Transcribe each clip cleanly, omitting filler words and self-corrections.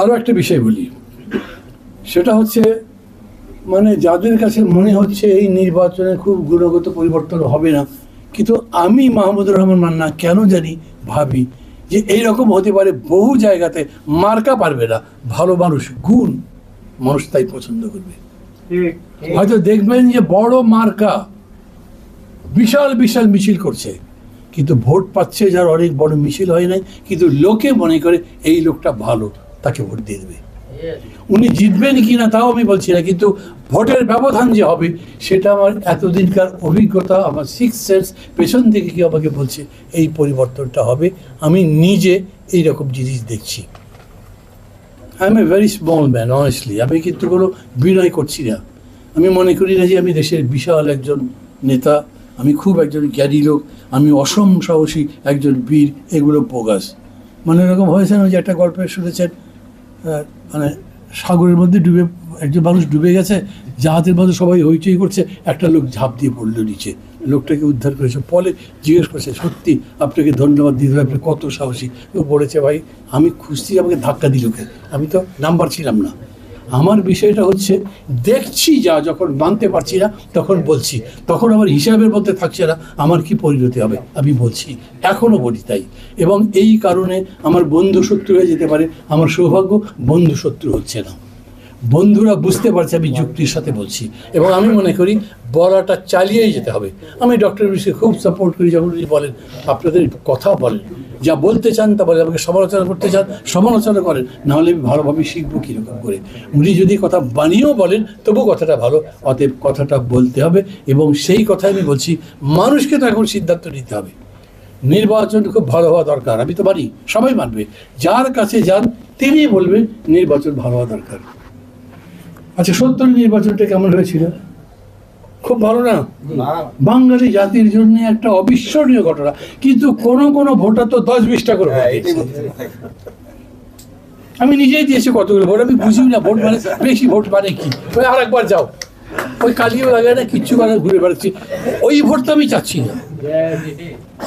আরও একটা বিষয় বলি, সেটা হচ্ছে মানে যাদের কাছে মনে হচ্ছে এই নির্বাচনে খুব গুণগত পরিবর্তন হবে না, কিন্তু আমি মাহমুদুর রহমান মান্না কেন জানি ভাবি যে এইরকম হতে পারে। বহু জায়গাতে মার্কা পারবে না, ভালো মানুষ, গুণ মানুষ তাই পছন্দ করবে। হয়তো দেখবেন যে বড় মার্কা বিশাল বিশাল মিছিল করছে, কিন্তু ভোট পাচ্ছে যার অনেক বড় মিছিল হয় নাই, কিন্তু লোকে মনে করে এই লোকটা ভালো, তাকে ভোট দিয়ে দেবে। উনি জিতবেন কি না তাও আমি বলছি না, কিন্তু ভোটের ব্যবধান যে হবে সেটা আমার এতদিনকার অভিজ্ঞতা, আমার সিক্স সেন্স পেছন থেকে কি আমাকে বলছে এই পরিবর্তনটা হবে। আমি নিজে এইরকম জিনিস দেখছি। I M a very small man, honestly. আমি কিন্তু কোনো বিনয় করছি না। আমি মনে করি না যে আমি দেশের বিশাল একজন নেতা, আমি খুব একজন জ্ঞানী লোক, আমি অসম সাহসী একজন বীর, এগুলো বোগাস। মানে এরকম হয়েছে না যে একটা গল্পে শুনেছেন, মানে সাগরের মধ্যে ডুবে একজন মানুষ ডুবে গেছে, জাহাজের মধ্যে সবাই হইচই করছে, একটা লোক ঝাঁপ দিয়ে পড়লো নিচে, লোকটাকে উদ্ধার করেছে। ফলে জিজ্ঞেস করছে, সত্যি আপনাকে ধন্যবাদ দিতে হবে, আপনি কত সাহসী। ও বলেছে, ভাই আমি খুঁজছি, আমাকে ধাক্কা দিল কে, আমি তো নাম্বার ছিলাম না। আমার বিষয়টা হচ্ছে দেখছি, যা যখন মানতে পারছি না তখন বলছি, তখন আমার হিসাবের মধ্যে থাকছে না আমার কি পরিণতি হবে, আমি বলছি, এখনও বলি তাই। এবং এই কারণে আমার বন্ধু শত্রু হয়ে যেতে পারে, আমার সৌভাগ্য বন্ধু শত্রু হচ্ছে না। বন্ধুরা বুঝতে পারছে আমি যুক্তির সাথে বলছি, এবং আমি মনে করি বলাটা চালিয়েই যেতে হবে। আমি ডক্টর ইউনূসকে খুব সাপোর্ট করি যখন উনি বলেন, আপনাদের কথা বলেন, যা বলতে চান তা বলেন, আমাকে সমালোচনা করতে চান সমালোচনা করেন, নাহলে আমি ভালোভাবে শিখবো কীরকম করে। উনি যদি কথা বানিয়েও বলেন তবু কথাটা ভালো, অতএব কথাটা বলতে হবে। এবং সেই কথাই আমি বলছি, মানুষকে তো এখন সিদ্ধান্ত নিতে হবে। নির্বাচন খুব ভালো হওয়া দরকার, আমি তো মানি, সবাই মানবে। যার কাছে যান তিনি বলবেন নির্বাচন ভালো হওয়া দরকার। আচ্ছা, ৭০ নির্বাচনটা কেমন হয়েছিল? খুব ভালো না? বাঙালি জাতির জন্য একটা অবিস্মরণীয় ঘটনা। কিন্তু কোন ভোটার তো 10-20টা করে ভোট দিয়েছে। আমি নিজেই দিয়েছি কতগুলো ভোট, আমি বুঝি না ভোট মানে বেশি ভোট মানে কি। ওই আর একবার যাও, ওই কালিও লাগে না, কিচ্ছু মানে ঘুরে বেড়াচ্ছি। ওই ভোট তো আমি চাচ্ছি না,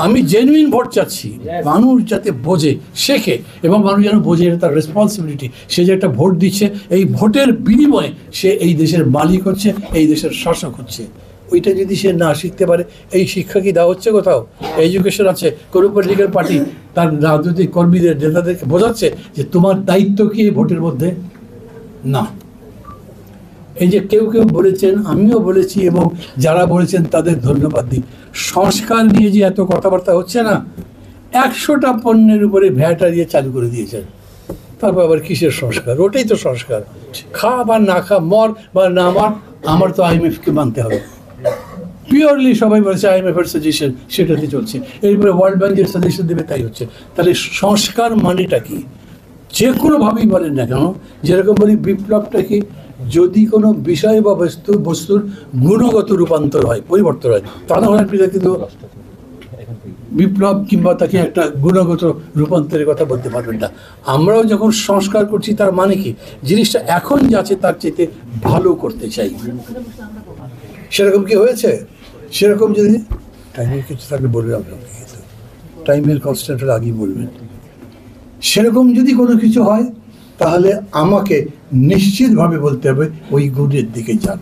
আমি জেনুইন ভোট চাচ্ছি। মানুষ যাতে বোঝে, শেখে, এবং মানুষ যেন বোঝে এটা তার রেসপন্সিবিলিটি। সে যে একটা ভোট দিচ্ছে, এই ভোটের বিনিময়ে সে এই দেশের মালিক হচ্ছে, এই দেশের শাসক হচ্ছে। ওইটা যদি সে না শিখতে পারে, এই শিক্ষা কি দেওয়া হচ্ছে কোথাও? এডুকেশন আছে? কোনো পলিটিক্যাল পার্টি তার রাজনৈতিক কর্মীদের, নেতাদেরকে বোঝাচ্ছে যে তোমার দায়িত্ব কি এই ভোটের মধ্যে? না। এই যে কেউ কেউ বলেছেন, আমিও বলেছি, এবং যারা বলেছেন তাদের ধন্যবাদ দিই, সংস্কার নিয়ে যে এত কথাবার্তা হচ্ছে না, 100টা পণ্যের উপরে ভ্যাট দিয়ে চালু করে দিয়েছেন। তারপর আবার কিসের সংস্কার? ওটাই তো সংস্কার। খা বা না খা, মর বা না মর, আমার তো IMF-কে মানতে হবে। পিওরলি সবাই বলছে IMF-এর সাজেশন, সেটাতে চলছে। এরপরে ওয়ার্ল্ড ব্যাংকের সাজেশন দেবে, তাই হচ্ছে। তাহলে সংস্কার মানেটা কি? যে কোনোভাবেই বলেন না কেন, যেরকম বলি বিপ্লবটা কি, যদি কোনো বিষয় বা বস্তুর গুণগত রূপান্তর হয়, পরিবর্তন হয়, তা না হলে কিন্তু বিপ্লব কিংবা তাকে একটা গুণগত রূপান্তরের কথা বলতে পারবেন না। আমরাও যখন সংস্কার করছি, তার মানে কি, জিনিসটা এখন যাচ্ছে তার চেয়ে ভালো করতে চাই। সেরকম কি হয়েছে? সেরকম যদি টাইমের কিছু থাকলে বলবেন, আপনাকে কিন্তু টাইমের কনস্ট্যান্টের আগেই বলবেন। সেরকম যদি কোনো কিছু হয়, তাহলে আমাকে নিশ্চিতভাবে বলতে হবে ওই গুণের দিকে যান।